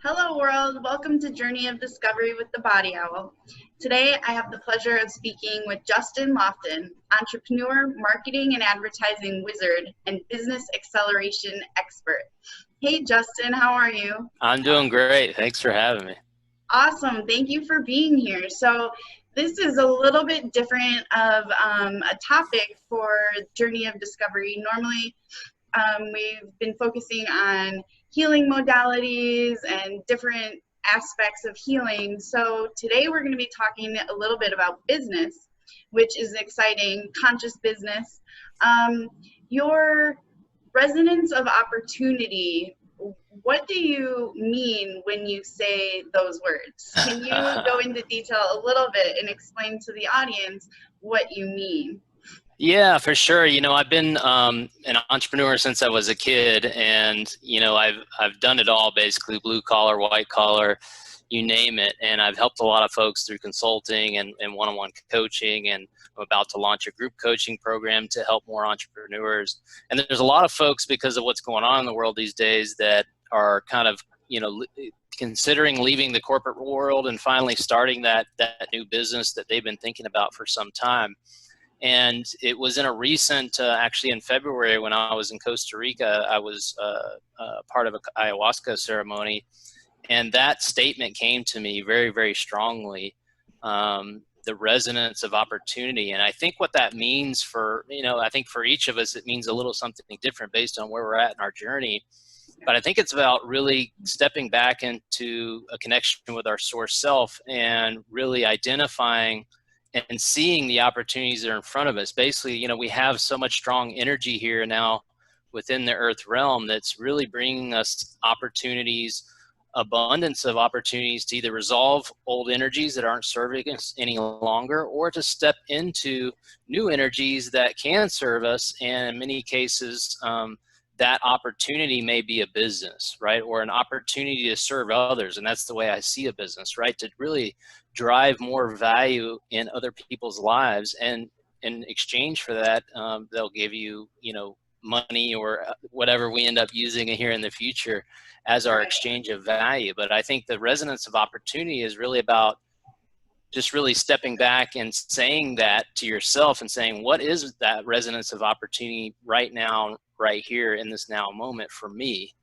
Hello world, welcome to Journey of Discovery with the Body Owl. Today I have the pleasure of speaking with Justin Lofton, entrepreneur, marketing and advertising wizard, and business acceleration expert. Hey Justin, how are you? I'm doing great. Thanks for having me. Awesome, thank you for being here. So this is a little bit different of a topic for Journey of Discovery. Normally we've been focusing on healing modalities and different aspects of healing. So today we're going to be talking a little bit about business, which is exciting, conscious business. Your resonance of opportunity, what do you mean when you say those words? Can you go into detail a little bit and explain to the audience what you mean? Yeah, for sure. I've been an entrepreneur since I was a kid, and I've done it all basically, blue collar, white collar, you name it. And I've helped a lot of folks through consulting and one-on-one coaching, and I'm about to launch a group coaching program to help more entrepreneurs. And there's a lot of folks, because of what's going on in the world these days, that are kind of considering leaving the corporate world and finally starting that new business that they've been thinking about for some time. And it was in a recent, actually in February, when I was in Costa Rica, I was part of an ayahuasca ceremony. And that statement came to me very, very strongly, the resonance of opportunity. And I think what that means for, I think for each of us, it means a little something different based on where we're at in our journey. But I think it's about really stepping back into a connection with our source self and really identifying and seeing the opportunities that are in front of us. Basically, we have so much strong energy here now within the earth realm that's really bringing us opportunities, abundance of opportunities to either resolve old energies that aren't serving us any longer, or to step into new energies that can serve us. And in many cases, that opportunity may be a business, right? Or an opportunity to serve others. And that's the way I see a business, right? To really drive more value in other people's lives. And in exchange for that, they'll give you, money or whatever we end up using here in the future as our exchange of value. But I think the resonance of opportunity is really about just really stepping back and saying that to yourself and saying, what is that resonance of opportunity right now, right here in this now moment for me?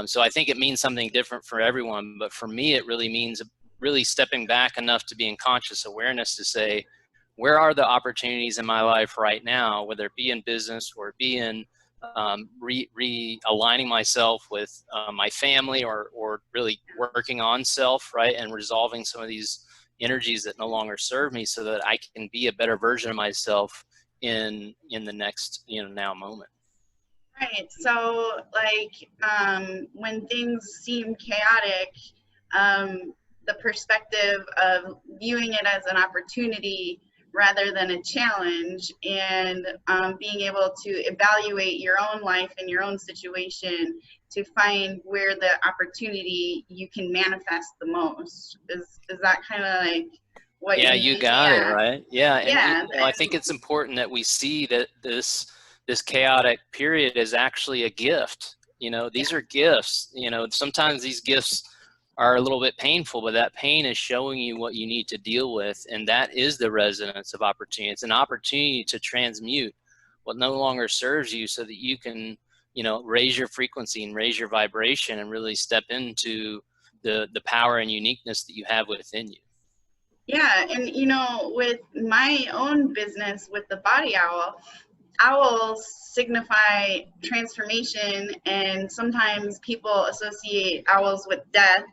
So I think it means something different for everyone, but for me, it really means really stepping back enough to be in conscious awareness to say, where are the opportunities in my life right now, whether it be in business or be in realigning myself with my family, or really working on self, right? And resolving some of these energies that no longer serve me, so that I can be a better version of myself in the next, now moment. Right. So, when things seem chaotic, the perspective of viewing it as an opportunity rather than a challenge, and being able to evaluate your own life and your own situation to find where the opportunity you can manifest the most. Is that kind of like what Yeah, you got it, right? Yeah. Yeah. And I think it's important that we see that this chaotic period is actually a gift. These are gifts. Sometimes these gifts are a little bit painful, but that pain is showing you what you need to deal with. And that is the resonance of opportunity. It's an opportunity to transmute what no longer serves you, so that you can, raise your frequency and raise your vibration and really step into the power and uniqueness that you have within you. Yeah. And, with my own business with the Body Owl, owls signify transformation, and sometimes people associate owls with death,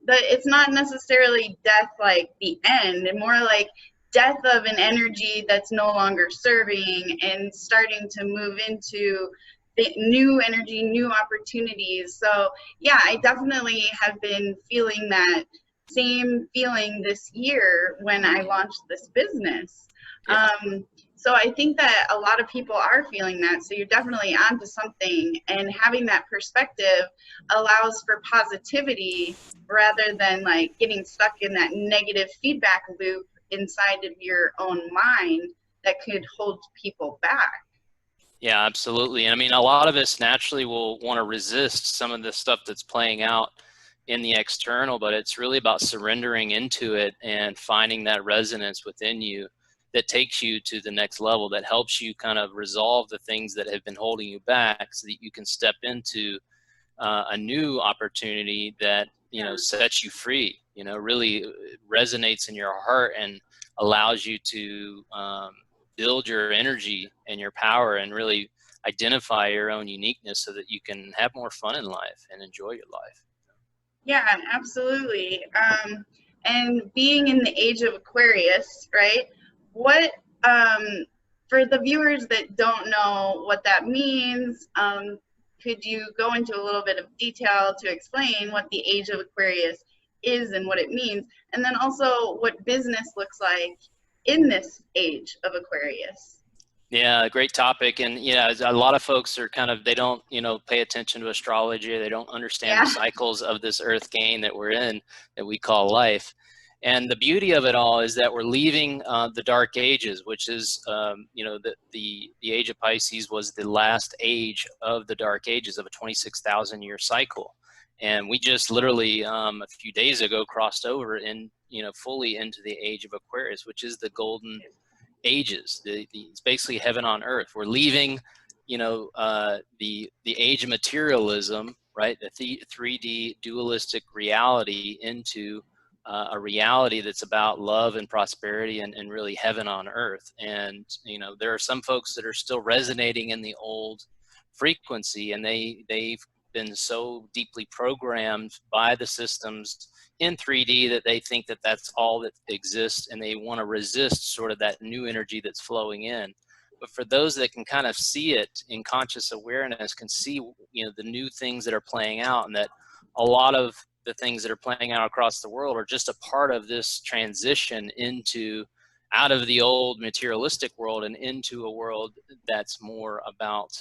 but it's not necessarily death like the end, and more like death of an energy that's no longer serving and starting to move into the new energy, new opportunities. So yeah, I definitely have been feeling that same feeling this year when I launched this business. Yeah. So I think that a lot of people are feeling that. So you're definitely onto something, and having that perspective allows for positivity rather than like getting stuck in that negative feedback loop inside of your own mind that could hold people back. Yeah, absolutely. And I mean, a lot of us naturally will want to resist some of the stuff that's playing out in the external, but it's really about surrendering into it and finding that resonance within you that takes you to the next level, that helps you kind of resolve the things that have been holding you back so that you can step into a new opportunity that, you know, sets you free, you know, really resonates in your heart and allows you to build your energy and your power and really identify your own uniqueness so that you can have more fun in life and enjoy your life. Yeah, absolutely. And being in the age of Aquarius, right? What, for the viewers that don't know what that means, could you go into a little bit of detail to explain what the age of Aquarius is and what it means? And then also what business looks like in this age of Aquarius? Yeah, great topic. And yeah, a lot of folks are kind of, they don't, you know, pay attention to astrology. They don't understand the cycles of this earth game that we're in, that we call life. And the beauty of it all is that we're leaving the dark ages, which is, you know, the age of Pisces was the last age of the dark ages of a 26,000 year cycle. And we just literally a few days ago crossed over in, you know, fully into the age of Aquarius, which is the golden ages. It's basically heaven on earth. We're leaving, you know, the age of materialism, right? The 3D dualistic reality into a reality that's about love and prosperity and really heaven on earth. And, you know, there are some folks that are still resonating in the old frequency, and they've been so deeply programmed by the systems in 3D that they think that that's all that exists, and they want to resist sort of that new energy that's flowing in. But for those that can kind of see it in conscious awareness, can see, you know, the new things that are playing out, and that a lot of the things that are playing out across the world are just a part of this transition into out of the old materialistic world and into a world that's more about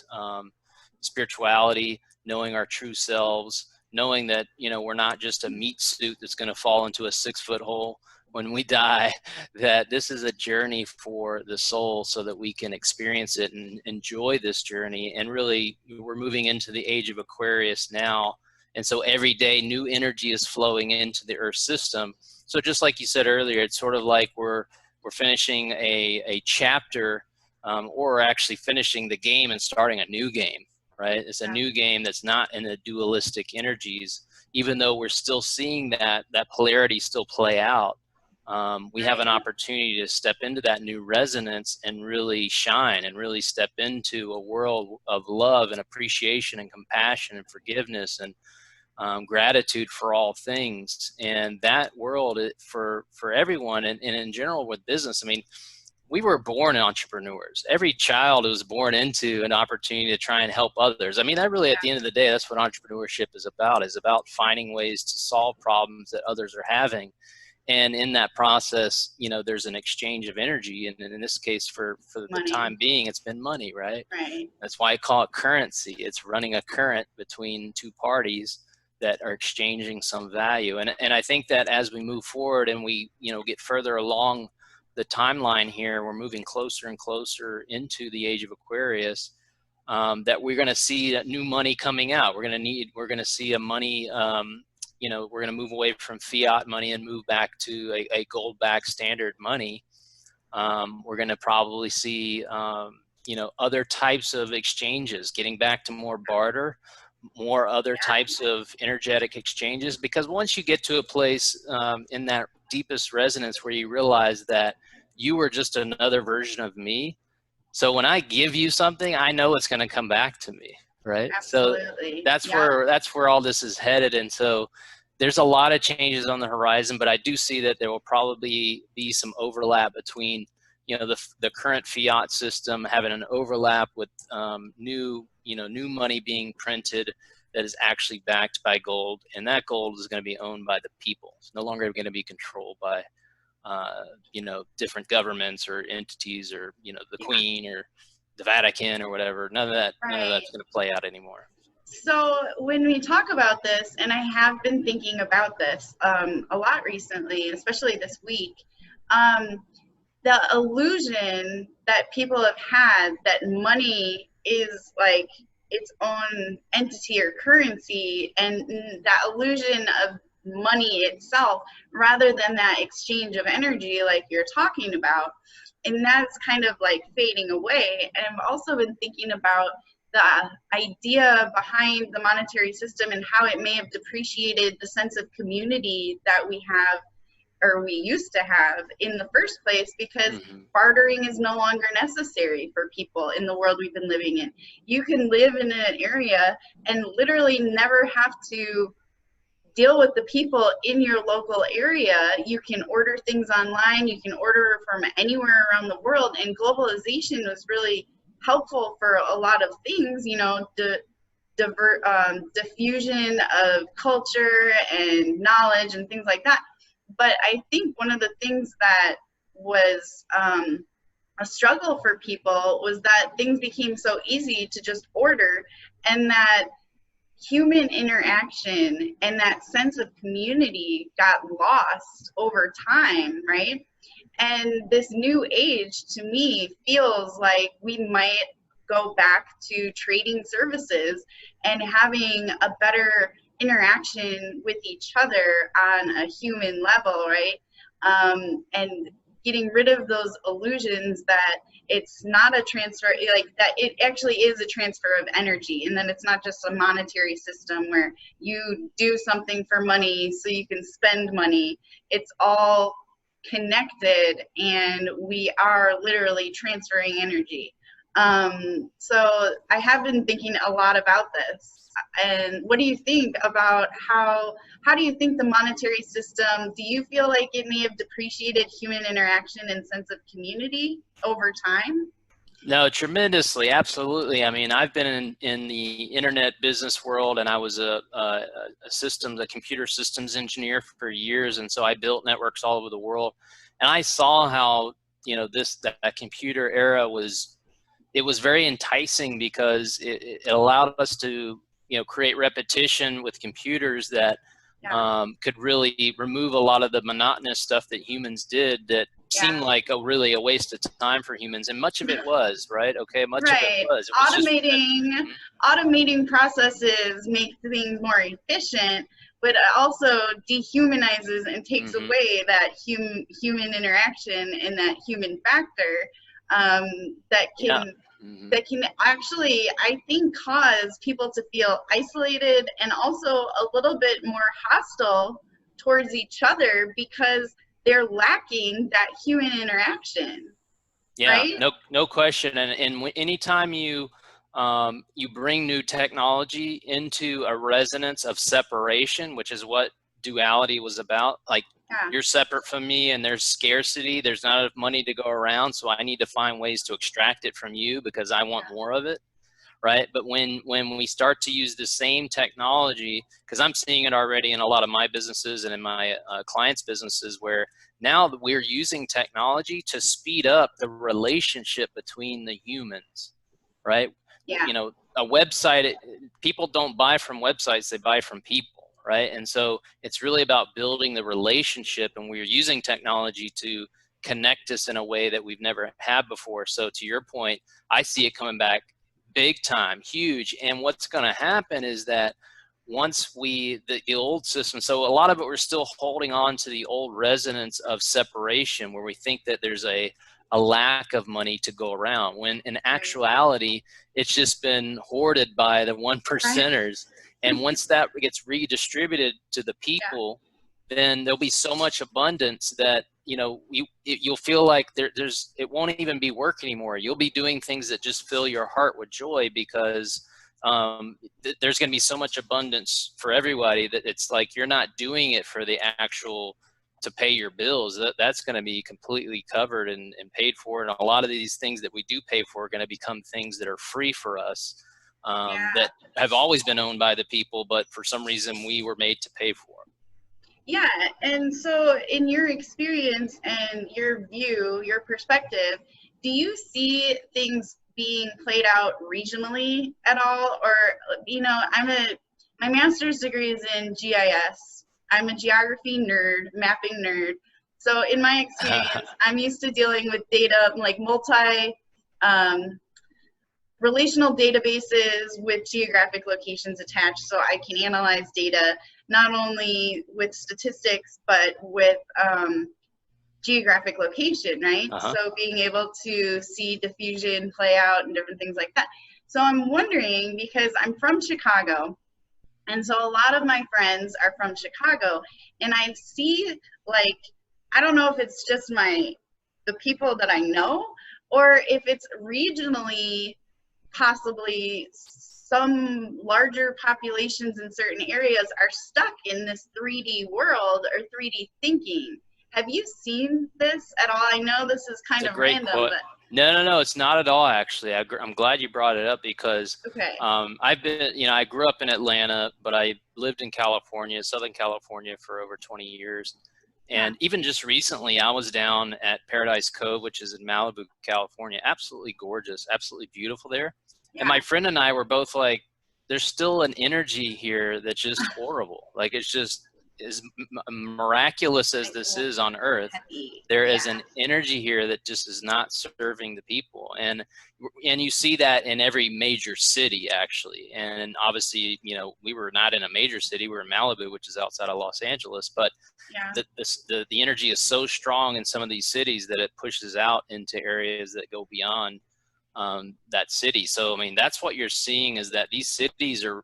spirituality, knowing our true selves, knowing that, you know, we're not just a meat suit that's going to fall into a 6-foot hole when we die, that this is a journey for the soul so that we can experience it and enjoy this journey. And really, we're moving into the age of Aquarius now. And so every day new energy is flowing into the Earth system. So just like you said earlier, it's sort of like we're finishing a chapter, or we're actually finishing the game and starting a new game. Right? It's a new game that's not in the dualistic energies, even though we're still seeing that polarity still play out. We have an opportunity to step into that new resonance and really shine and really step into a world of love and appreciation and compassion and forgiveness and gratitude for all things. And that world for everyone, and in general with business, I mean, we were born entrepreneurs. Every child was born into an opportunity to try and help others. I mean, that really, at the end of the day, that's what entrepreneurship is about finding ways to solve problems that others are having. And in that process, you know, there's an exchange of energy. And in this case, for the time being, it's been money, right? Right. That's why I call it currency. It's running a current between two parties that are exchanging some value. And I think that as we move forward and we, you know, get further along the timeline here, we're moving closer and closer into the age of Aquarius, that we're going to see that new money coming out. We're going to see a money, you know, we're going to move away from fiat money and move back to a gold-backed standard money. We're going to probably see, you know, other types of exchanges, getting back to more barter, more other types of energetic exchanges, because once you get to a place in that deepest resonance where you realize that you were just another version of me, so when I give you something, I know it's going to come back to me, right? Absolutely. So that's where all this is headed. And so there's a lot of changes on the horizon, but I do see that there will probably be some overlap between, you know, the current fiat system having an overlap with new money being printed that is actually backed by gold, and that gold is going to be owned by the people. It's no longer going to be controlled by you know, different governments or entities, or, you know, the Queen or the Vatican or whatever. None of that's going to play out anymore. So when we talk about this, and I have been thinking about this a lot recently, especially this week, the illusion that people have had that money is like its own entity or currency, and that illusion of money itself rather than that exchange of energy like you're talking about. And that's kind of like fading away. And I've also been thinking about the idea behind the monetary system and how it may have depreciated the sense of community that we have, or we used to have in the first place, because bartering is no longer necessary for people in the world we've been living in. You can live in an area and literally never have to deal with the people in your local area. You can order things online, you can order from anywhere around the world, and globalization was really helpful for a lot of things, you know, diffusion of culture and knowledge and things like that. But I think one of the things that was a struggle for people was that things became so easy to just order, and that human interaction and that sense of community got lost over time, right? And this new age, to me, feels like we might go back to trading services and having a better interaction with each other on a human level, right? And getting rid of those illusions that it's not a transfer, like that it actually is a transfer of energy, and then it's not just a monetary system where you do something for money so you can spend money. It's all connected, and we are literally transferring energy. So I have been thinking a lot about this. And what do you think about how do you think the monetary system, do you feel like it may have depreciated human interaction and sense of community over time? No, tremendously, absolutely. I mean, I've been in the internet business world, and I was a computer systems engineer for years, and so I built networks all over the world. And I saw how, you know, that computer era was very enticing, because it allowed us to, you know, create repetition with computers that could really remove a lot of the monotonous stuff that humans did that seemed like really a waste of time for humans, and much of it was, right? Okay, much of it was. Automating processes make things more efficient, but it also dehumanizes and takes away that human interaction and that human factor that can actually, I think, cause people to feel isolated and also a little bit more hostile towards each other, because they're lacking that human interaction. Yeah, right? no question. And anytime you bring new technology into a resonance of separation, which is what duality was about, like you're separate from me and there's scarcity, there's not enough money to go around, so I need to find ways to extract it from you because I want more of it, right? But when we start to use the same technology, because I'm seeing it already in a lot of my businesses and in my clients' businesses, where now that we're using technology to speed up the relationship between the humans, right? You know, a website, people don't buy from websites, they buy from people. Right. And so it's really about building the relationship, and we're using technology to connect us in a way that we've never had before. So to your point, I see it coming back big time, huge. And what's going to happen is that once the old system, so a lot of it, we're still holding on to the old resonance of separation, where we think that there's a lack of money to go around, when in actuality, it's just been hoarded by the 1%ers. And once that gets redistributed to the people, then there'll be so much abundance that, you know, you'll feel like it won't even be work anymore. You'll be doing things that just fill your heart with joy, because there's going to be so much abundance for everybody that it's like you're not doing it for the actual to pay your bills. That's going to be completely covered and paid for. And a lot of these things that we do pay for are going to become things that are free for us. That have always been owned by the people, but for some reason we were made to pay for. Yeah, and so in your experience and your view, your perspective, do you see things being played out regionally at all? Or, you know, my master's degree is in GIS. I'm a geography nerd, mapping nerd. So in my experience, I'm used to dealing with data like relational databases with geographic locations attached, so I can analyze data not only with statistics but with geographic location, right? Uh-huh. So being able to see diffusion play out and different things like that. So I'm wondering, because I'm from Chicago, and so a lot of my friends are from Chicago, and I see, like, I don't know if it's just the people that I know, or if it's regionally, possibly some larger populations in certain areas are stuck in this 3D world or 3D thinking. Have you seen this at all? I know this is kind of random, but No, it's not at all, actually. I'm glad you brought it up because okay. I've been, I grew up in Atlanta, but I lived in California, Southern California, for over 20 years. And even just recently, I was down at Paradise Cove, which is in Malibu, California. Absolutely gorgeous, absolutely beautiful there. Yeah. And my friend and I were both like, there's still an energy here that's just horrible. Like, it's just, as miraculous as this is on Earth, there is an energy here that just is not serving the people. And you see that in every major city, actually. And obviously, we were not in a major city. We were in Malibu, which is outside of Los Angeles. But the energy is so strong in some of these cities that it pushes out into areas that go beyond that city. So, I mean, that's what you're seeing, is that these cities are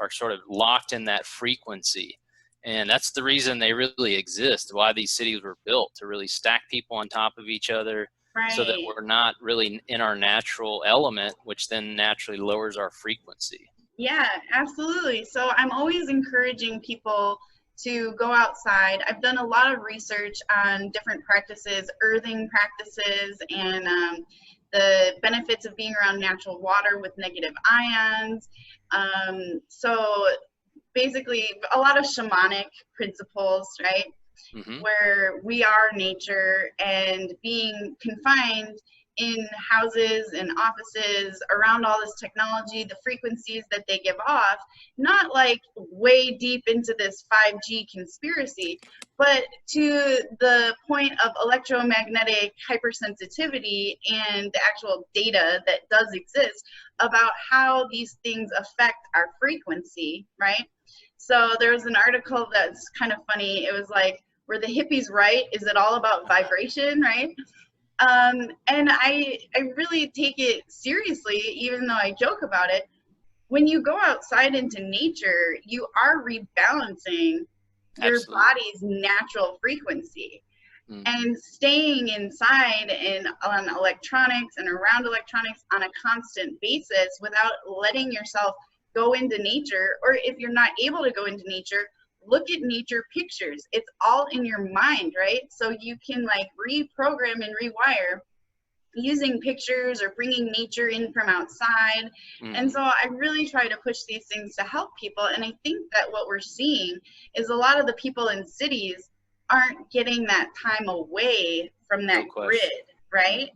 sort of locked in that frequency. And that's the reason they really exist, why these cities were built, to really stack people on top of each other, so that we're not really in our natural element, which then naturally lowers our frequency. Yeah, absolutely. So I'm always encouraging people to go outside. I've done a lot of research on different practices, earthing practices, and the benefits of being around natural water with negative ions. So basically a lot of shamanic principles, right? Mm-hmm. Where we are nature, and being confined in houses and offices around all this technology, the frequencies that they give off, not like way deep into this 5G conspiracy, but to the point of electromagnetic hypersensitivity and the actual data that does exist about how these things affect our frequency, right? So there was an article that's kind of funny. It was like, were the hippies right? Is it all about vibration, right? And I really take it seriously, even though I joke about it. When you go outside into nature, you are rebalancing your body's natural frequency. Mm-hmm. And staying inside and on electronics and around electronics on a constant basis without letting yourself go into nature, or if you're not able to go into nature, look at nature pictures. It's all in your mind, right? So you can like reprogram and rewire using pictures or bringing nature in from outside. And so I really try to push these things to help people. And I think that what we're seeing is a lot of the people in cities aren't getting that time away from that grid, right?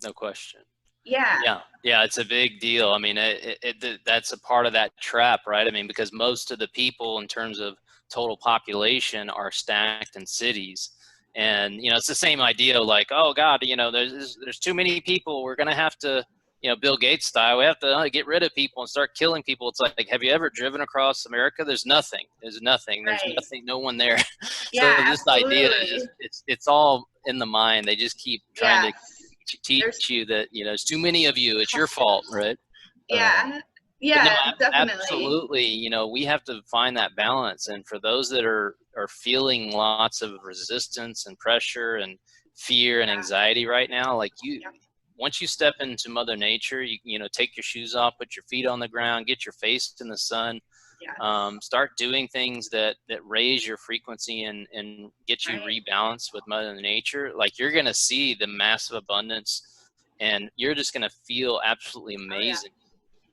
No question. Yeah. Yeah, it's a big deal. I mean, that's a part of that trap, right? I mean, because most of the people in terms of total population are stacked in cities. And, it's the same idea, like, oh God, there's too many people. We're going to have to, Bill Gates style, we have to get rid of people and start killing people. It's like, have you ever driven across America? There's nothing. There's nothing. There's nothing. No one there. Yeah, so this idea is just, it's all in the mind. They just keep trying to teach you that, there's too many of you. It's your fault, right? Yeah. Definitely. Absolutely. We have to find that balance. And for those that are feeling lots of resistance and pressure and fear and anxiety right now, like once you step into Mother Nature, you take your shoes off, put your feet on the ground, get your face in the sun, start doing things that raise your frequency and get you rebalanced with Mother Nature. Like, you're going to see the massive abundance, and you're just going to feel absolutely amazing.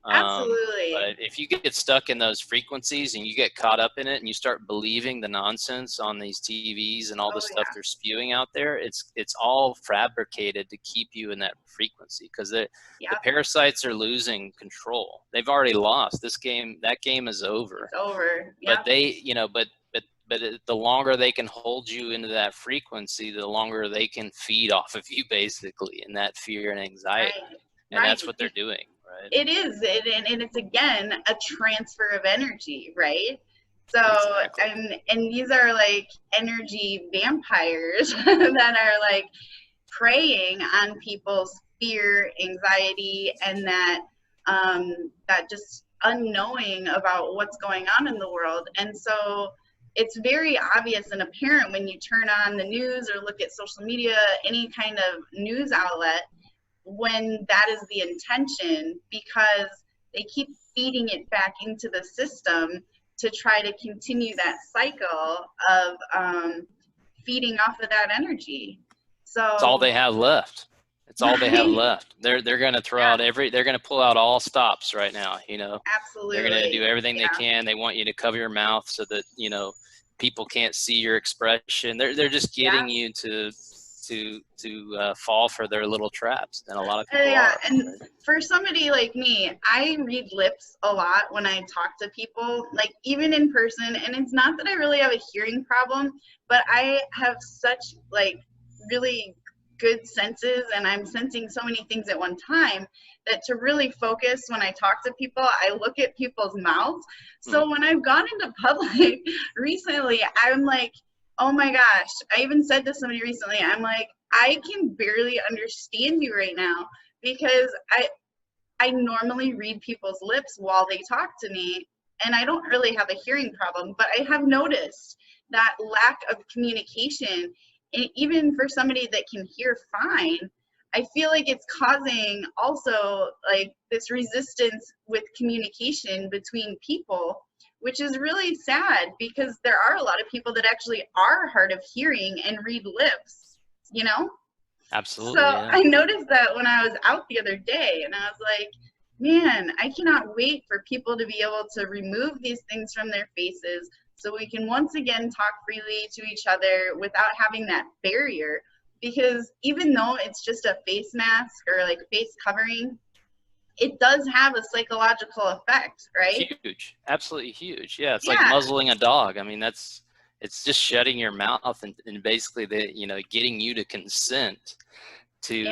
Absolutely. But if you get stuck in those frequencies and you get caught up in it and you start believing the nonsense on these TVs and all the stuff they're spewing out there, it's all fabricated to keep you in that frequency, because the parasites are losing control. They've already lost this game. That game is over. It's over. But they, but the longer they can hold you into that frequency, the longer they can feed off of you, basically, in that fear and anxiety. And that's what they're doing. It is, and it's again a transfer of energy, right? So, Exactly. and these are like energy vampires that are like preying on people's fear, anxiety, and that just unknowing about what's going on in the world. And so it's very obvious and apparent when you turn on the news or look at social media, any kind of news outlet, when that is the intention, because they keep feeding it back into the system to try to continue that cycle of feeding off of that energy. So It's all they have left. It's all they have left. They're going to throw out they're going to pull out all stops right now, you know. Absolutely. They're going to do everything they can. They want you to cover your mouth so that, you know, people can't see your expression. They're just getting you to fall for their little traps, and a lot of people are. And for somebody like me, I read lips a lot when I talk to people, like even in person. And it's not that I really have a hearing problem, but I have such like really good senses, and I'm sensing so many things at one time that to really focus when I talk to people, I look at people's mouths. So when I've gone into public recently, I'm like, oh my gosh, I even said to somebody recently, I'm like, I can barely understand you right now, because I normally read people's lips while they talk to me, and I don't really have a hearing problem, but I have noticed that lack of communication, and even for somebody that can hear fine, I feel like it's causing also like this resistance with communication between people, which is really sad, because there are a lot of people that actually are hard of hearing and read lips, you know? Absolutely. So yeah. I noticed that when I was out the other day, and I was like, man, I cannot wait for people to be able to remove these things from their faces so we can once again talk freely to each other without having that barrier. Because even though it's just a face mask or like face covering, it does have a psychological effect, right? Huge. Absolutely huge. Yeah, it's like muzzling a dog. I mean, it's just shutting your mouth and basically getting you to consent to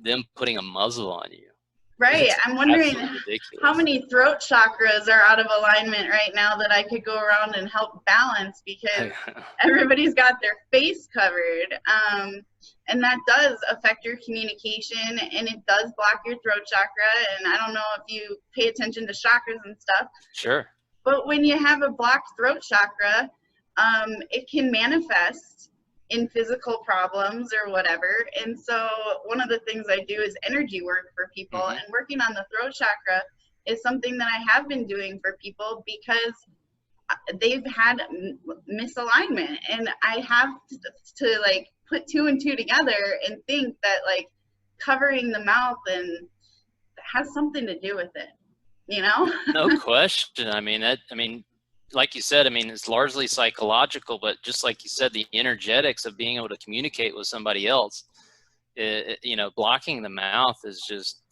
them putting a muzzle on you. Right. It's I'm wondering how ridiculous. many throat chakras are out of alignment right now that I could go around and help balance, because everybody's got their face covered. And that does affect your communication, and it does block your throat chakra. And I don't know if you pay attention to chakras and stuff. Sure. But when you have a blocked throat chakra, it can manifest in physical problems or whatever. And so one of the things I do is energy work for people, and working on the throat chakra is something that I have been doing for people because they've had misalignment, and I have to like put two and two together and think that like covering the mouth and has something to do with it, you know? No question. I mean, like you said, I mean, it's largely psychological, but just like you said, the energetics of being able to communicate with somebody else, blocking the mouth is just,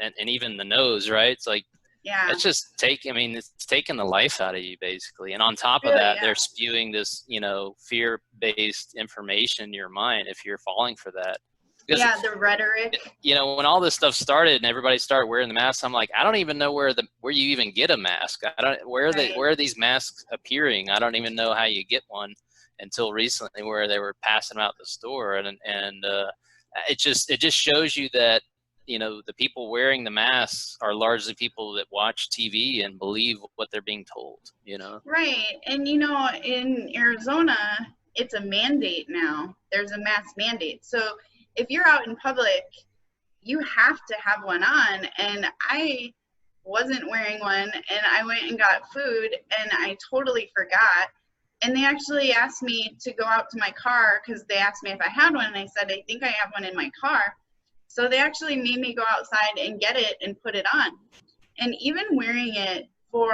and even the nose, right? It's like, it's just it's taking the life out of you basically. And on top of that, they're spewing this, fear-based information in your mind if you're falling for that. Because, the rhetoric. When all this stuff started and everybody started wearing the masks, I'm like, I don't even know where you even get a mask. Where are these masks appearing? I don't even know how you get one until recently, where they were passing them out the store, and it just shows you that the people wearing the masks are largely people that watch TV and believe what they're being told. Right, and in Arizona, it's a mandate now. There's a mask mandate, so if you're out in public, you have to have one on. And I wasn't wearing one, and I went and got food, and I totally forgot. And they actually asked me to go out to my car because they asked me if I had one, and I said, I think I have one in my car. So they actually made me go outside and get it and put it on. And even wearing it for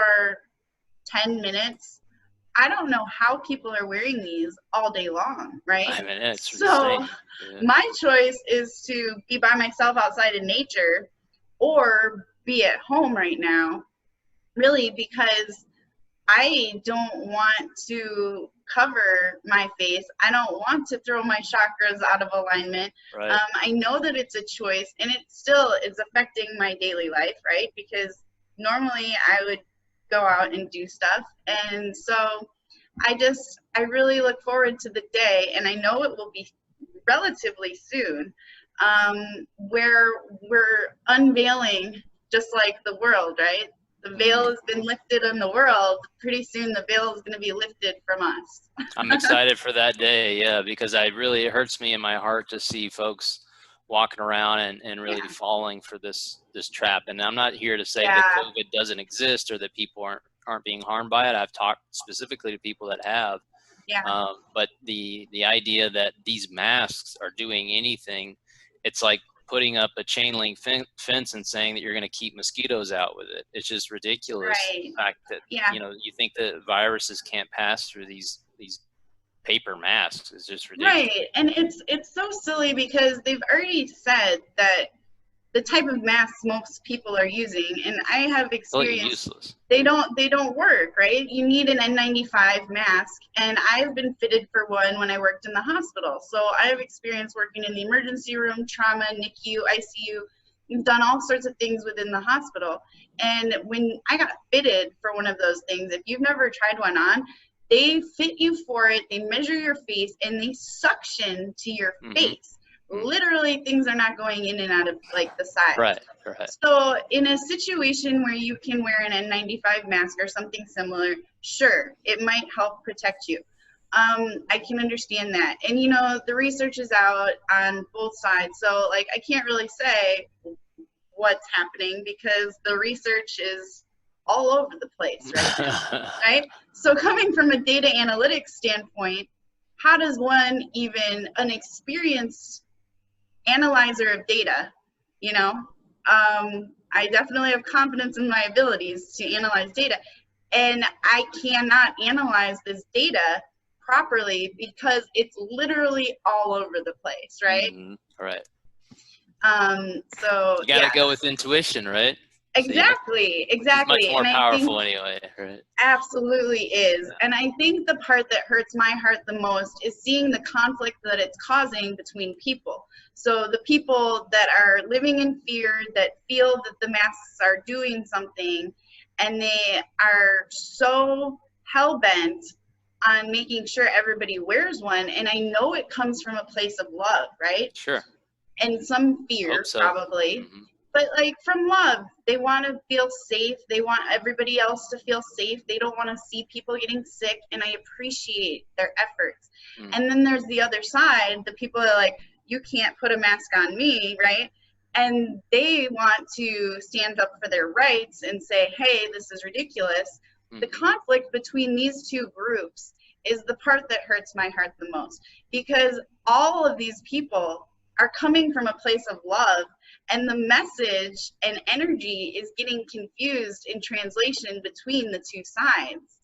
10 minutes, I don't know how people are wearing these all day long, right? I mean, it's so insane. My choice is to be by myself outside in nature or be at home right now, really, because I don't want to cover my face. I don't want to throw my chakras out of alignment. Right. I know that it's a choice, and it still is affecting my daily life, right? Because normally I would go out and do stuff. And so I really look forward to the day, and I know it will be relatively soon, where we're unveiling just like the world, right? The veil has been lifted in the world. Pretty soon the veil is going to be lifted from us. I'm excited for that day, yeah, because it hurts me in my heart to see folks walking around and really falling for this trap. And I'm not here to say that COVID doesn't exist or that people aren't being harmed by it. I've talked specifically to people that have. But the idea that these masks are doing anything, it's like putting up a chain link fence and saying that you're going to keep mosquitoes out with it. It's just ridiculous. Right. The fact that you think that viruses can't pass through these paper masks is just ridiculous. Right, and it's so silly because they've already said that the type of masks most people are using, and I have experienced they don't work, right? You need an N95 mask, and I've been fitted for one when I worked in the hospital. So I have experience working in the emergency room, trauma, NICU, ICU. We've done all sorts of things within the hospital. And when I got fitted for one of those things, if you've never tried one on, they fit you for it, they measure your face, and they suction to your face. Literally, things are not going in and out of like the sides. Right. So in a situation where you can wear an N95 mask or something similar, sure, it might help protect you. I can understand that. And you know, the research is out on both sides. So like, I can't really say what's happening because the research is all over the place right now, right? So coming from a data analytics standpoint, how does one, even an experienced analyzer of data, you know, I definitely have confidence in my abilities to analyze data, and I cannot analyze this data properly because it's literally all over the place, right? Right. So you gotta go with intuition, right? Exactly. It's much more powerful anyway, right? Absolutely is. And I think the part that hurts my heart the most is seeing the conflict that it's causing between people. So the people that are living in fear, that feel that the masks are doing something, and they are so hell-bent on making sure everybody wears one. And I know it comes from a place of love, right? Sure. And some fear, probably. But like from love, they want to feel safe. They want everybody else to feel safe. They don't want to see people getting sick, and I appreciate their efforts. And then there's the other side, the people that are like, you can't put a mask on me, right? And they want to stand up for their rights and say, hey, this is ridiculous. The conflict between these two groups is the part that hurts my heart the most, because all of these people are coming from a place of love, and the message and energy is getting confused in translation between the two sides.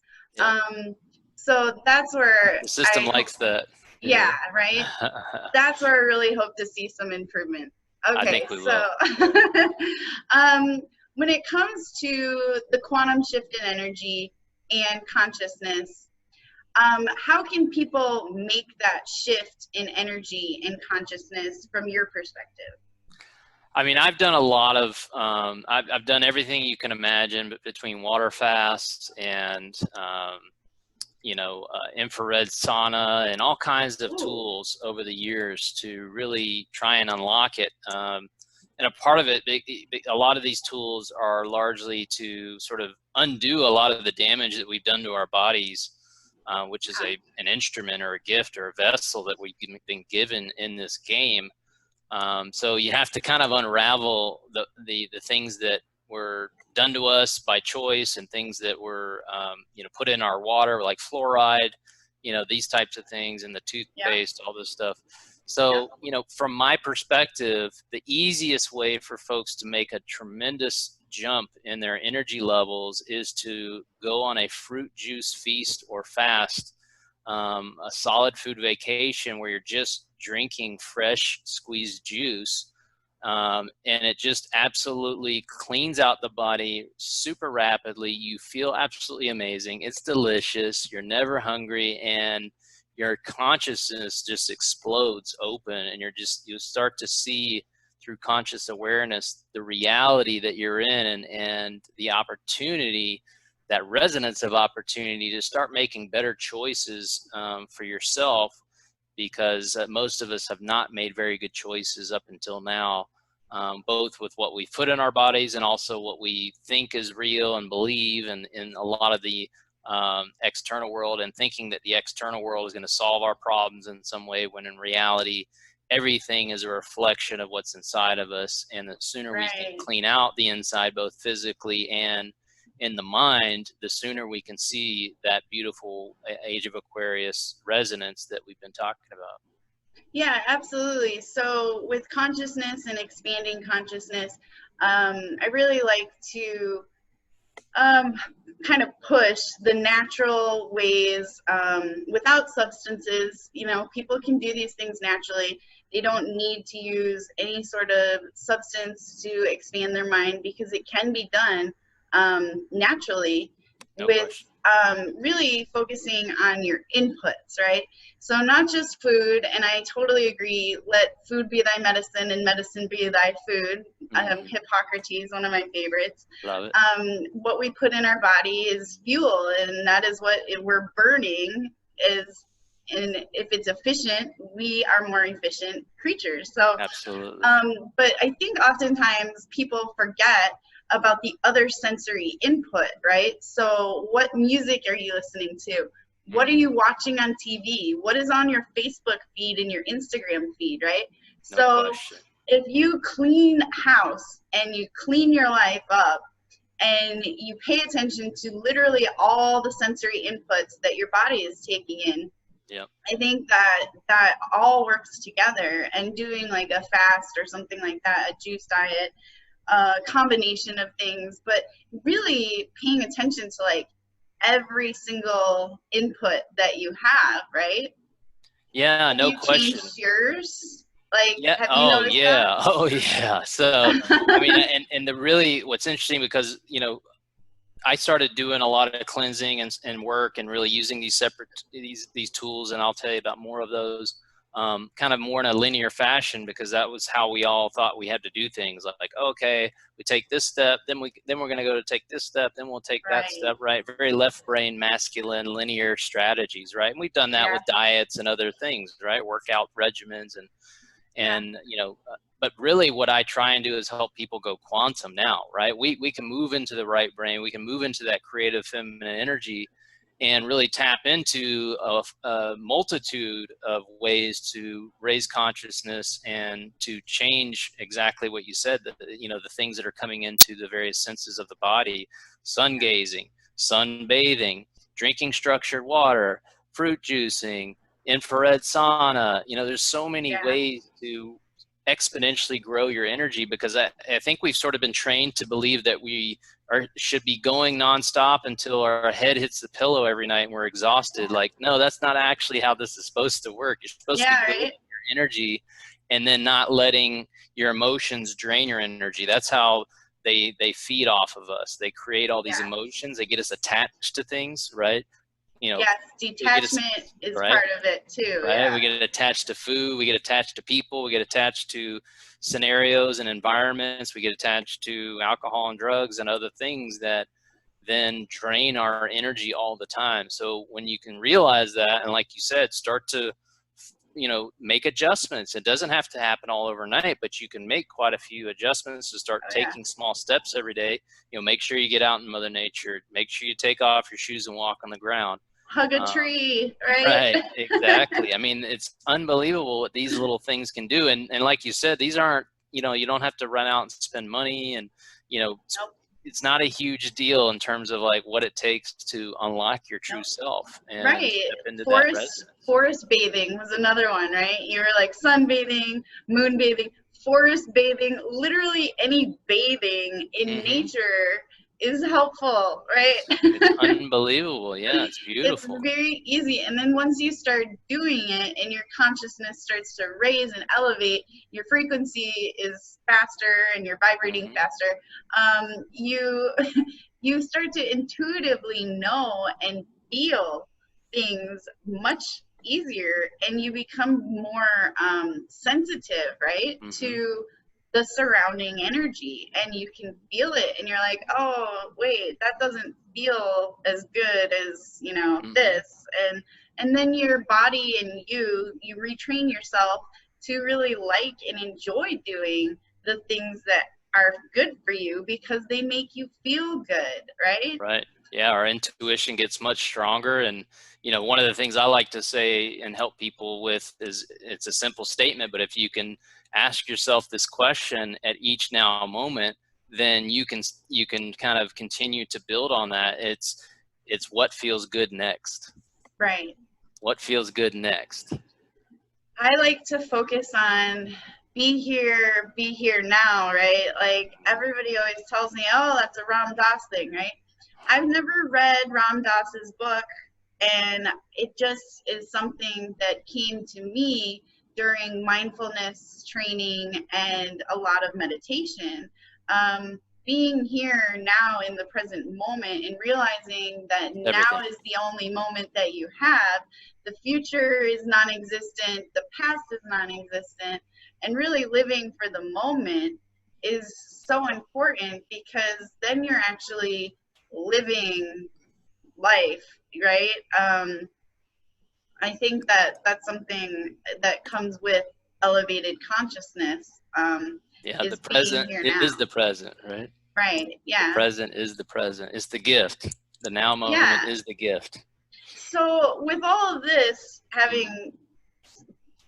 So that's where the system likes that. Yeah, right? That's where I really hope to see some improvement. Okay, I think we will. When it comes to the quantum shift in energy and consciousness, how can people make that shift in energy and consciousness from your perspective? I mean, I've done a lot of, I've done everything you can imagine, but between water fasts and, infrared sauna and all kinds of tools over the years to really try and unlock it. And a part of it, a lot of these tools are largely to sort of undo a lot of the damage that we've done to our bodies, which is an instrument or a gift or a vessel that we've been given in this game. So you have to kind of unravel the things that were done to us by choice and things that were, put in our water, like fluoride, these types of things, and the toothpaste, all this stuff. So, from my perspective, the easiest way for folks to make a tremendous jump in their energy levels is to go on a fruit juice feast or fast, a solid food vacation where you're just drinking fresh squeezed juice And it just absolutely cleans out the body super rapidly. You feel absolutely amazing. It's delicious. You're never hungry, and your consciousness just explodes open, and you start to see through conscious awareness the reality that you're in, and the opportunity, that resonance of opportunity to start making better choices for yourself, because most of us have not made very good choices up until now, both with what we put in our bodies and also what we think is real and believe, and in a lot of the external world, and thinking that the external world is going to solve our problems in some way, when in reality everything is a reflection of what's inside of us. And the sooner we can clean out the inside, both physically and in the mind, the sooner we can see that beautiful Age of Aquarius resonance that we've been talking about. Yeah, absolutely. So with consciousness and expanding consciousness, I really like to kind of push the natural ways without substances. You know, people can do these things naturally. They don't need to use any sort of substance to expand their mind, because it can be done naturally, with really focusing on your inputs, right? So not just food, and I totally agree, let food be thy medicine and medicine be thy food. Hippocrates, one of my favorites. Love it. What we put in our body is fuel, and that is what we're burning is. And if it's efficient, we are more efficient creatures. So absolutely. But I think oftentimes people forget about the other sensory input, right? So what music are you listening to? What are you watching on TV? What is on your Facebook feed and your Instagram feed, right? So if you clean house and you clean your life up, and you pay attention to literally all the sensory inputs that your body is taking in, I think that all works together. And doing like a fast or something like that, a juice diet, combination of things, but really paying attention to like every single input that you have, right? Yeah, no question. Changed yours? Like, yeah. Have you noticed that? Oh yeah. So I mean, and the really what's interesting, because I started doing a lot of cleansing and work, and really using these tools, and I'll tell you about more of those, kind of more in a linear fashion, because that was how we all thought we had to do things. Like, okay, we take this step, then we're going to go to take this step, then we'll take that step, right? Very left brain, masculine, linear strategies, right? And we've done that with diets and other things, right? Workout regimens and but really what I try and do is help people go quantum now, right? We can move into the right brain. We can move into that creative feminine energy, and really tap into a multitude of ways to raise consciousness and to change exactly what you said, the things that are coming into the various senses of the body: sun gazing, sunbathing, drinking structured water, fruit juicing, infrared sauna. There's so many ways to exponentially grow your energy, because I think we've sort of been trained to believe that we should be going nonstop until our head hits the pillow every night and we're exhausted. Like, no, that's not actually how this is supposed to work. You're supposed to be building your energy, and then not letting your emotions drain your energy. That's how they feed off of us. They create all these emotions. They get us attached to things, right? Yes, detachment is part of it too. Right? We get attached to food, we get attached to people, we get attached to scenarios and environments, we get attached to alcohol and drugs and other things that then drain our energy all the time. So when you can realize that, and like you said, start to make adjustments. It doesn't have to happen all overnight, but you can make quite a few adjustments to start taking small steps every day. Make sure you get out in Mother Nature. Make sure you take off your shoes and walk on the ground. Hug a tree, right? Right, exactly. I mean, it's unbelievable what these little things can do. And like you said, these aren't, you don't have to run out and spend money, and, it's not a huge deal in terms of like what it takes to unlock your true self. And step into forest bathing was another one, right? You were like sunbathing, moon bathing, forest bathing, literally any bathing in nature is helpful, right? It's unbelievable. Yeah, it's It's beautiful. very easy. And then once you start doing it and your consciousness starts to raise and elevate, your frequency is faster and you're vibrating faster. You you start to intuitively know and feel things much easier, and you become more sensitive, right, to the surrounding energy, and you can feel it, and you're like, oh wait, that doesn't feel as good as, you know, this. And then your body and you retrain yourself to really like and enjoy doing the things that are good for you because they make you feel good, right? Right. Yeah, our intuition gets much stronger. And, you know, one of the things I like to say and help people with is, it's a simple statement, but if you can ask yourself this question at each now moment, then you can kind of continue to build on that. It's what feels good next. Right. What feels good next? I like to focus on be here now, right? Like everybody always tells me, oh, that's a Ram Dass thing, right? I've never read Ram Dass's book, and it just is something that came to me during mindfulness training and a lot of meditation. Being here now in the present moment and realizing that Everything. now is the only moment that you have. The future is non-existent, the past is non-existent, and really living for the moment is so important, because then you're actually living life, right? I think that that's something that comes with elevated consciousness. Yeah, Is the being present here now. is the present, right? Right. Yeah. The present is the present. It's the gift. The now moment Yeah. is the gift. So with all of this having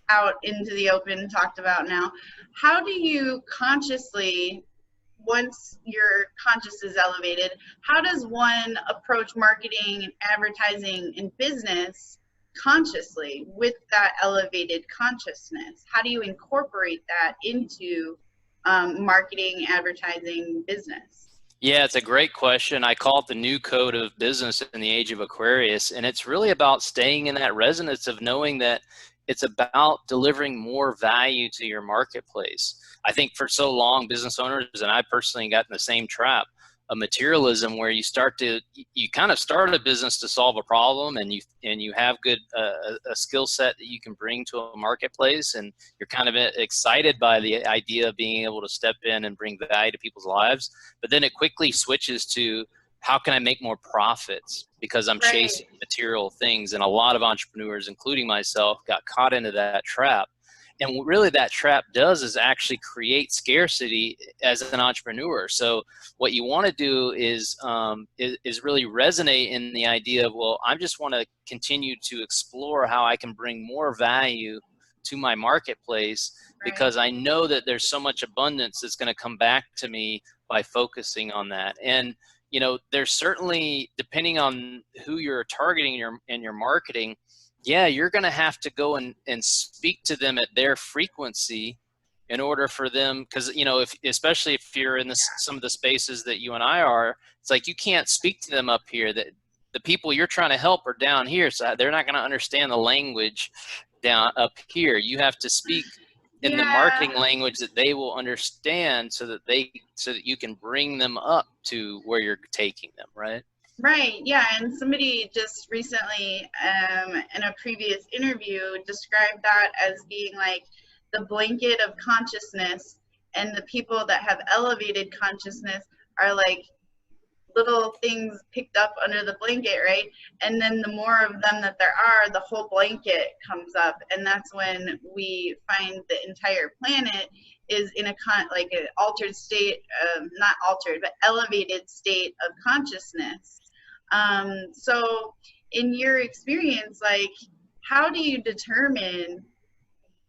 out into the open talked about now, how do you consciously, once your conscious is elevated, how does one approach marketing and advertising and business consciously with that elevated consciousness? How do you incorporate that into marketing, advertising, business? Yeah, it's a great question. I call it the new code of business in the age of Aquarius. And it's really about staying in that resonance of knowing that it's about delivering more value to your marketplace. I think for so long, business owners, and I personally got in the same trap of materialism, where you kind of start a business to solve a problem, and you have good a skill set that you can bring to a marketplace, and you're kind of excited by the idea of being able to step in and bring value to people's lives. But then it quickly switches to, how can I make more profits, because I'm chasing material things. And a lot of entrepreneurs, including myself, got caught into that trap. And what really that trap does is actually create scarcity as an entrepreneur. So what you want to do is really resonate in the idea of, well, I just want to continue to explore how I can bring more value to my marketplace, because I know that there's so much abundance that's going to come back to me by focusing on that. And you know, there's certainly, depending on who you're targeting in your marketing, yeah, you're going to have to go and speak to them at their frequency in order for them, because, you know, especially if you're in some of the spaces that you and I are, it's like you can't speak to them up here. That the people you're trying to help are down here, so they're not going to understand the language down up here. You have to speak in the marketing language that they will understand, so that you can bring them up to where you're taking them, right? Right, yeah, and somebody just recently in a previous interview described that as being like the blanket of consciousness, and the people that have elevated consciousness are like little things picked up under the blanket, right? And then the more of them that there are, the whole blanket comes up, and that's when we find the entire planet is in like an altered state, not altered, but elevated state of consciousness. So in your experience, like, how do you determine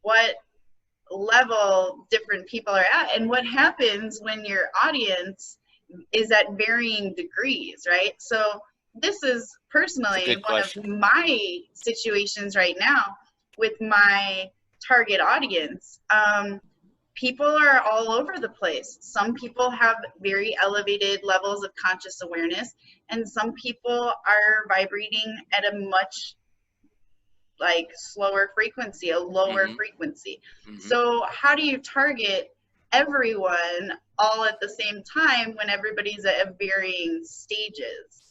what level different people are at, and what happens when your audience is at varying degrees, right? So this is personally one of my situations right now with my target audience. people are all over the place. Some people have very elevated levels of conscious awareness, and some people are vibrating at a much like slower frequency, a lower frequency. So how do you target everyone all at the same time when everybody's at varying stages?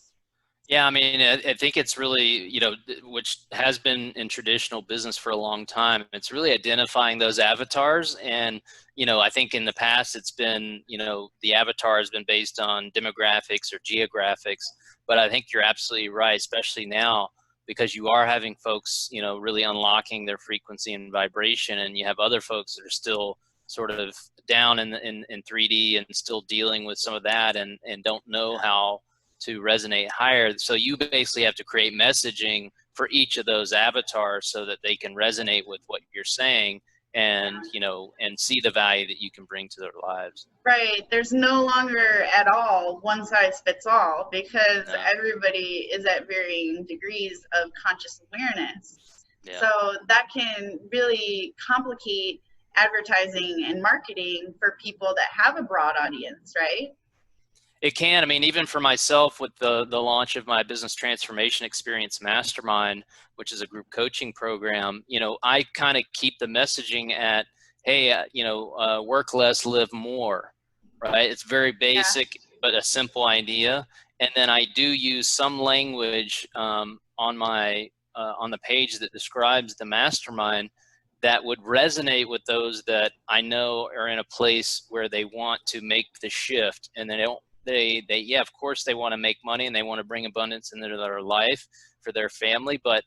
Yeah, I mean, I think it's really, you know, which has been in traditional business for a long time. It's really identifying those avatars. And, you know, I think in the past it's been, you know, the avatar has been based on demographics or geographics. But I think you're absolutely right, especially now, because you are having folks, you know, really unlocking their frequency and vibration. And you have other folks that are still sort of down in 3D and still dealing with some of that and don't know how to resonate higher. So you basically have to create messaging for each of those avatars so that they can resonate with what you're saying and, you know, and see the value that you can bring to their lives. Right. There's no longer at all one size fits all, because everybody is at varying degrees of conscious awareness. Yeah. So that can really complicate advertising and marketing for people that have a broad audience, right? It can. I mean, even for myself with the launch of my business transformation experience Mastermind, which is a group coaching program, you know, I kind of keep the messaging at, hey, you know, work less, live more, right? It's very basic, but a simple idea. And then I do use some language on the page that describes the Mastermind that would resonate with those that I know are in a place where they want to make the shift, and yeah, of course they want to make money and they want to bring abundance into their life for their family, but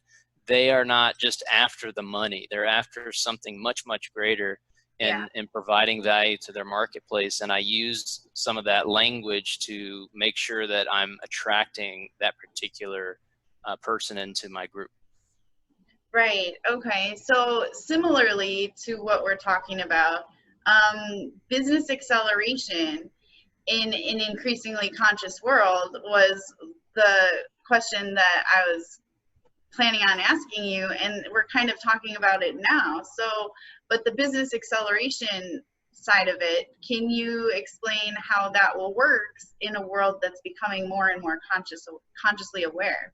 they are not just after the money. They're after something much, much greater in providing value to their marketplace. And I use some of that language to make sure that I'm attracting that particular person into my group. Right. Okay. So similarly to what we're talking about, business acceleration in an increasingly conscious world was the question that I was planning on asking you, and we're kind of talking about it now. So, but the business acceleration side of it, can you explain how that will work in a world that's becoming more and more consciously aware?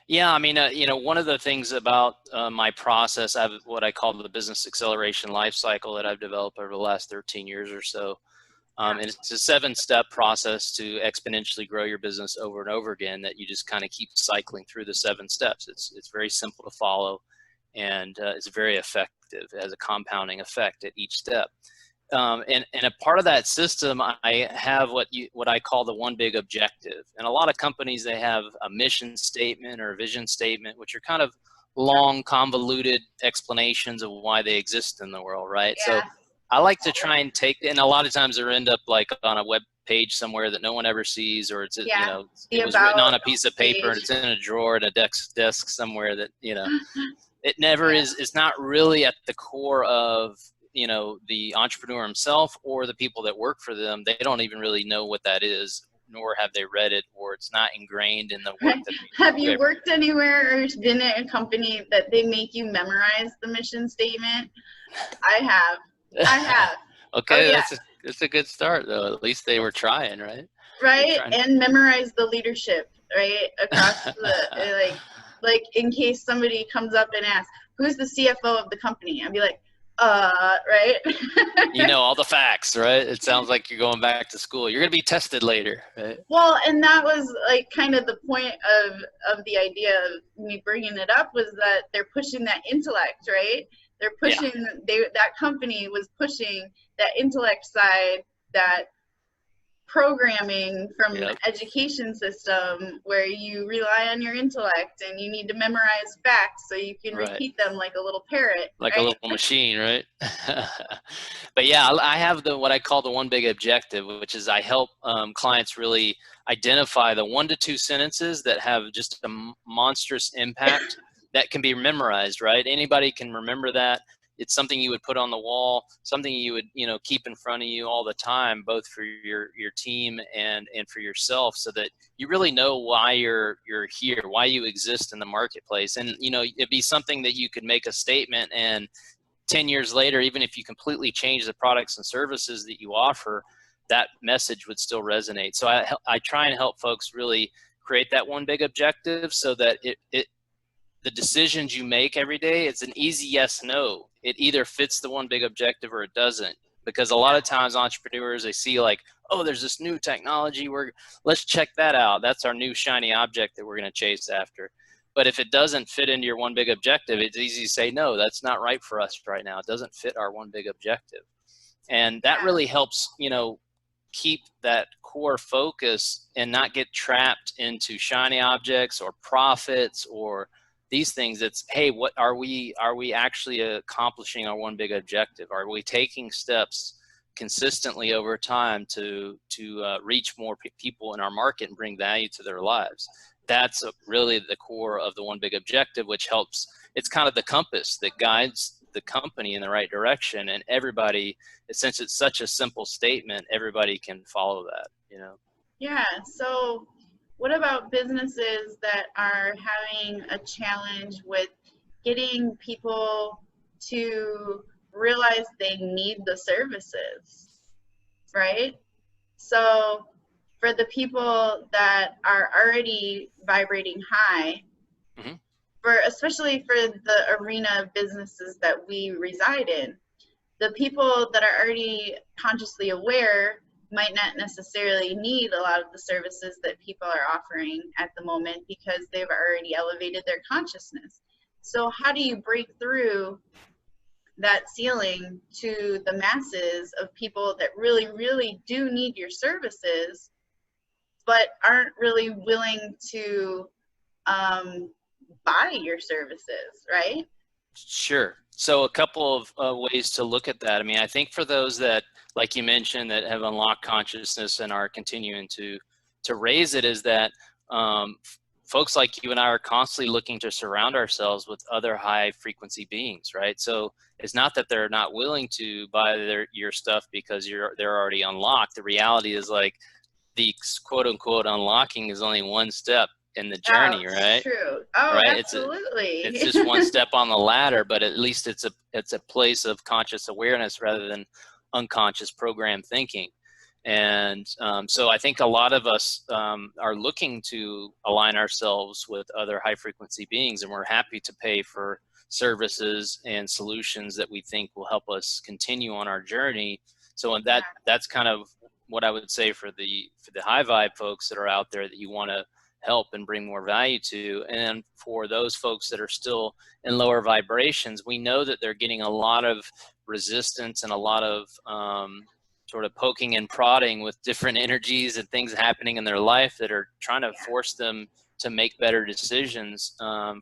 Yeah, I mean, you know, one of the things about my process, I have what I call the business acceleration lifecycle that I've developed over the last 13 years or so. And it's a 7-step process to exponentially grow your business over and over again that you just kind of keep cycling through the 7 steps. It's very simple to follow, and it's very effective. It has a compounding effect at each step. And a part of that system, I have what I call the one big objective. And a lot of companies, they have a mission statement or a vision statement, which are kind of long, convoluted explanations of why they exist in the world, right? Yeah. So I like to try and take, and a lot of times they end up like on a web page somewhere that no one ever sees, or it's, you know, it was written on a piece of paper and it's in a drawer at a desk somewhere that, you know, it never is, it's not really at the core of, you know, the entrepreneur himself or the people that work for them. They don't even really know what that is, nor have they read it, or it's not ingrained in the work that they Have you worked anywhere or been at a company that they make you memorize the mission statement? I have. Okay, that's a good start though. At least they were trying, right? Right, and memorize the leadership, right, across the like in case somebody comes up and asks, "Who's the CFO of the company?" I'd be like, right. You know all the facts, right? It sounds like you're going back to school. You're gonna be tested later, right? Well, and that was like kind of the point of the idea of me bringing it up, was that they're pushing that intellect, right? They're pushing, that company was pushing that intellect side, that programming from the education system where you rely on your intellect and you need to memorize facts so you can repeat them like a little parrot. Like a little machine, right? But yeah, I have what I call the one big objective, which is I help clients really identify the 1 to 2 sentences that have just a monstrous impact that can be memorized, right? Anybody can remember that. It's something you would put on the wall, something you would, you know, keep in front of you all the time, both for your team and for yourself, so that you really know why you're here, why you exist in the marketplace. And, you know, it'd be something that you could make a statement and 10 years later, even if you completely change the products and services that you offer, that message would still resonate. So I try and help folks really create that one big objective, so that the decisions you make every day, it's an easy yes, no. It either fits the one big objective or it doesn't. Because a lot of times entrepreneurs, they see like, oh, there's this new technology, let's check that out. That's our new shiny object that we're going to chase after. But if it doesn't fit into your one big objective, it's easy to say, no, that's not right for us right now. It doesn't fit our one big objective. And that really helps, keep that core focus and not get trapped into shiny objects or profits or these things. It's, hey, what are we actually accomplishing our one big objective? Are we taking steps consistently over time to reach more people in our market and bring value to their lives? That's really the core of the one big objective, which helps. It's kind of the compass that guides the company in the right direction, and everybody, since it's such a simple statement, everybody can follow that, Yeah. So what about businesses that are having a challenge with getting people to realize they need the services, right? So for the people that are already vibrating high, mm-hmm. especially for the arena of businesses that we reside in, the people that are already consciously aware might not necessarily need a lot of the services that people are offering at the moment because they've already elevated their consciousness. So how do you break through that ceiling to the masses of people that really, really do need your services, but aren't really willing to buy your services, right? Sure. So a couple of ways to look at that. I mean, I think for those that, like you mentioned, that have unlocked consciousness and are continuing to raise it, is that folks like you and I are constantly looking to surround ourselves with other high frequency beings, right? So it's not that they're not willing to buy your stuff because they're already unlocked. The reality is, like, the quote unquote unlocking is only one step in the journey, right? True. Oh, right? Absolutely. It's just one step on the ladder, but at least it's a place of conscious awareness rather than unconscious program thinking. And so I think a lot of us are looking to align ourselves with other high frequency beings, and we're happy to pay for services and solutions that we think will help us continue on our journey. So that's kind of what I would say for the high vibe folks that are out there that you want to help and bring more value to. And for those folks that are still in lower vibrations, we know that they're getting a lot of resistance and a lot of sort of poking and prodding with different energies and things happening in their life that are trying to force them to make better decisions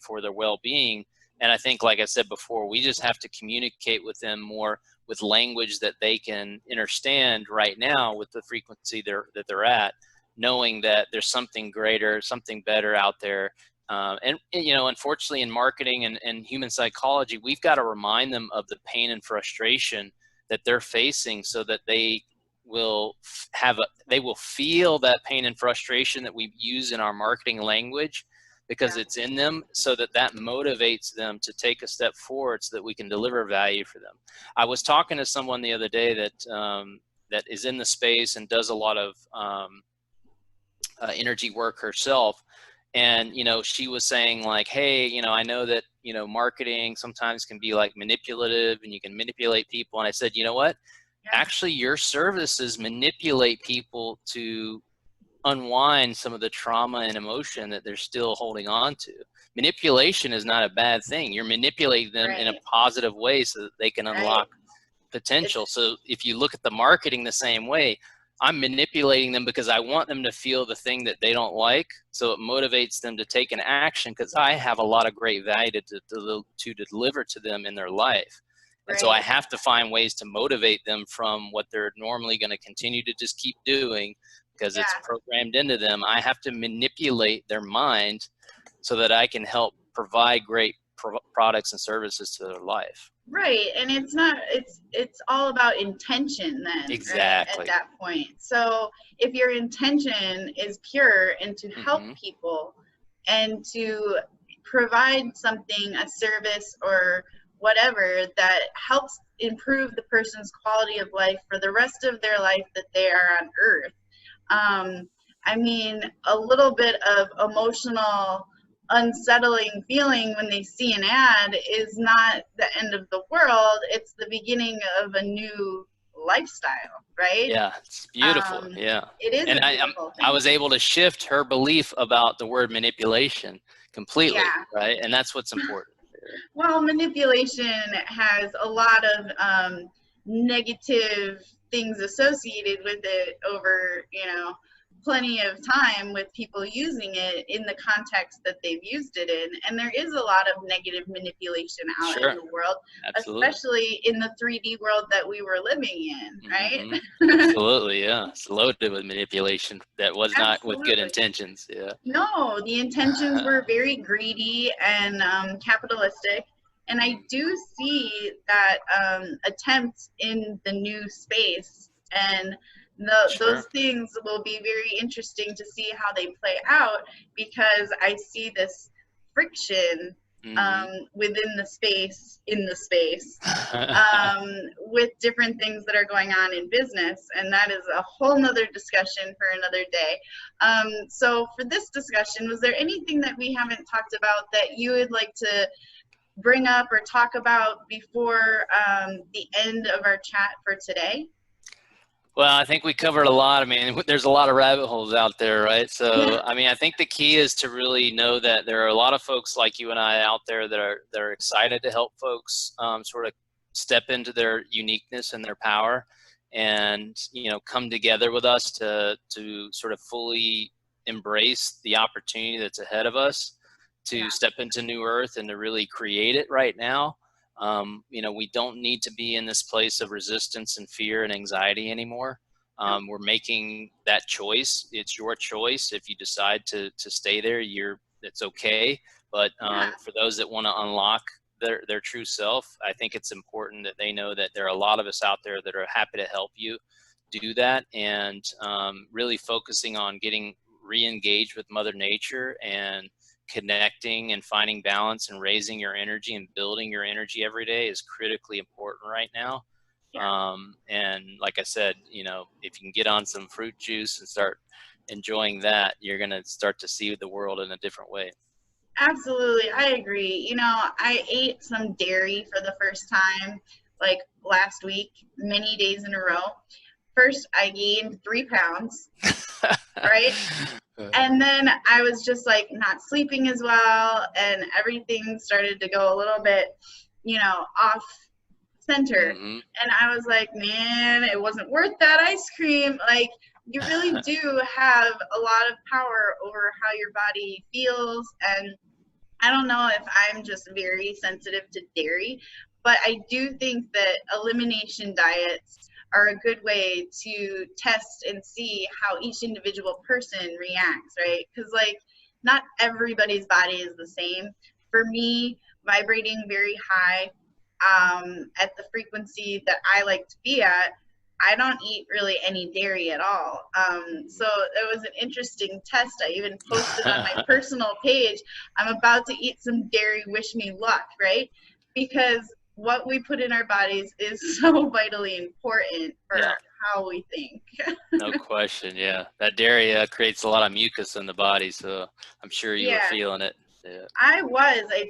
for their well-being. And I think, like I said before, we just have to communicate with them more with language that they can understand right now with the frequency that they're at, knowing that there's something greater, something better out there. And unfortunately in marketing and human psychology, we've got to remind them of the pain and frustration that they're facing, so that they will feel that pain and frustration that we use in our marketing language, because it's in them, so that motivates them to take a step forward so that we can deliver value for them. I was talking to someone the other day that is in the space and does a lot of energy work herself. And, she was saying, like, hey, I know that, marketing sometimes can be like manipulative and you can manipulate people. And I said, you know what? Actually, your services manipulate people to unwind some of the trauma and emotion that they're still holding on to. Manipulation is not a bad thing. You're manipulating them in a positive way so that they can unlock potential. So if you look at the marketing the same way, I'm manipulating them because I want them to feel the thing that they don't like, so it motivates them to take an action because I have a lot of great value to deliver to them in their life. And so I have to find ways to motivate them from what they're normally going to continue to just keep doing because it's programmed into them. I have to manipulate their mind so that I can help provide great products and services to their life. Right, and it's all about intention then. Exactly. At that point. So if your intention is pure and to help people and to provide something, a service or whatever that helps improve the person's quality of life for the rest of their life that they are on earth. I mean, a little bit of emotional unsettling feeling when they see an ad is not the end of the world. It's the beginning of a new lifestyle, right? Yeah, it's beautiful. Yeah. It is And a beautiful thing. I was able to shift her belief about the word manipulation completely, Yeah. right? And that's what's important. Well, manipulation has a lot of negative things associated with it over, you know, plenty of time with people using it in the context that they've used it in. And there is a lot of negative manipulation out Sure. in the world, Absolutely. especially in the 3D world that we were living in, right? Absolutely, yeah. It's loaded with manipulation that was not with good intentions. Yeah. No, the intentions were very greedy and capitalistic. And I do see that attempt in the new space, and those things will be very interesting to see how they play out, because I see this friction within the space, with different things that are going on in business, and that is a whole nother discussion for another day. So for this discussion, was there anything that we haven't talked about that you would like to bring up or talk about before the end of our chat for today? Well, I think we covered a lot. I mean, there's a lot of rabbit holes out there, right? So, I mean, I think the key is to really know that there are a lot of folks like you and I out there that are excited to help folks sort of step into their uniqueness and their power, and you know, come together with us to sort of fully embrace the opportunity that's ahead of us, to step into new earth and to really create it right now. You know, we don't need to be in this place of resistance and fear and anxiety anymore. We're making that choice. It's your choice. If you decide to stay there, it's okay. But for those that want to unlock their true self, I think it's important that they know that there are a lot of us out there that are happy to help you do that, and really focusing on getting re-engaged with Mother Nature and connecting and finding balance and raising your energy and building your energy every day is critically important right now. And like I said, you know, if you can get on some fruit juice and start enjoying that, you're going to start to see the world in a different way. Absolutely, I agree. You know, I ate some dairy for the first time like last week, many days in a row. First, I gained 3 pounds, right? And then I was just like not sleeping as well, and everything started to go a little bit, you know, off center. And I was like, man, it wasn't worth that ice cream. Like, you really do have a lot of power over how your body feels. And I don't know if I'm just very sensitive to dairy, but I do think that elimination diets are a good way to test and see how each individual person reacts, right? Because like, not everybody's body is the same. For me, vibrating very high at the frequency that I like to be at, I don't eat really any dairy at all. So it was an interesting test. I even posted on my personal page, I'm about to eat some dairy, wish me luck, right? Because what we put in our bodies is so vitally important for how we think. No question, yeah. That dairy creates a lot of mucus in the body, so I'm sure you were feeling it. Yeah. I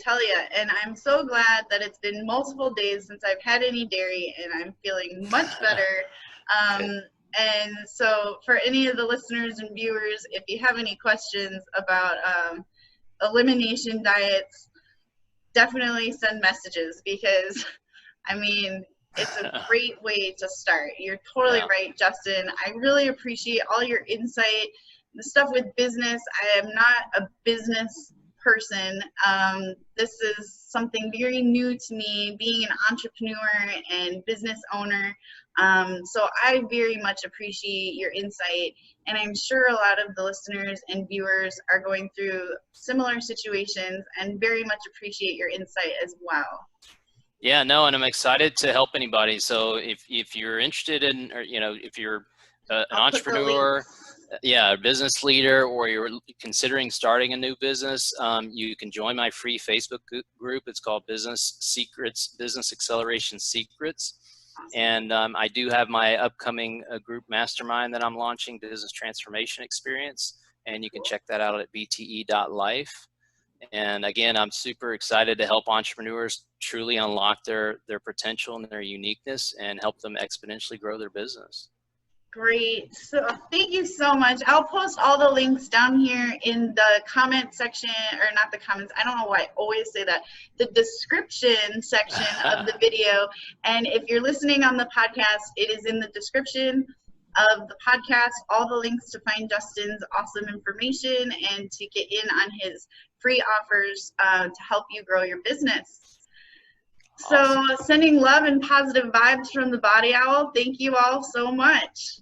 tell you, and I'm so glad that it's been multiple days since I've had any dairy, and I'm feeling much better. And so for any of the listeners and viewers, if you have any questions about elimination diets, definitely send messages, because I mean, it's a great way to start. You're totally right, Justin. I really appreciate all your insight. The stuff with business, I am not a business person. This is something very new to me, being an entrepreneur and business owner. So I very much appreciate your insight, and I'm sure a lot of the listeners and viewers are going through similar situations and very much appreciate your insight as well. Yeah, no, and I'm excited to help anybody. So if you're interested in, or you know, if you're an entrepreneur, a business leader, or you're considering starting a new business, you can join my free Facebook group. It's called Business Secrets, Business Acceleration Secrets. And I do have my upcoming group Mastermind that I'm launching, Business Transformation Experience. And you can check that out at bte.life. And again, I'm super excited to help entrepreneurs truly unlock their potential and their uniqueness and help them exponentially grow their business. Great. So thank you so much. I'll post all the links down here in the comment section, or not the comments. I don't know why I always say that. The description section of the video. And if you're listening on the podcast, it is in the description of the podcast, all the links to find Justin's awesome information and to get in on his free offers to help you grow your business. So sending love and positive vibes from the Body Owl. Thank you all so much.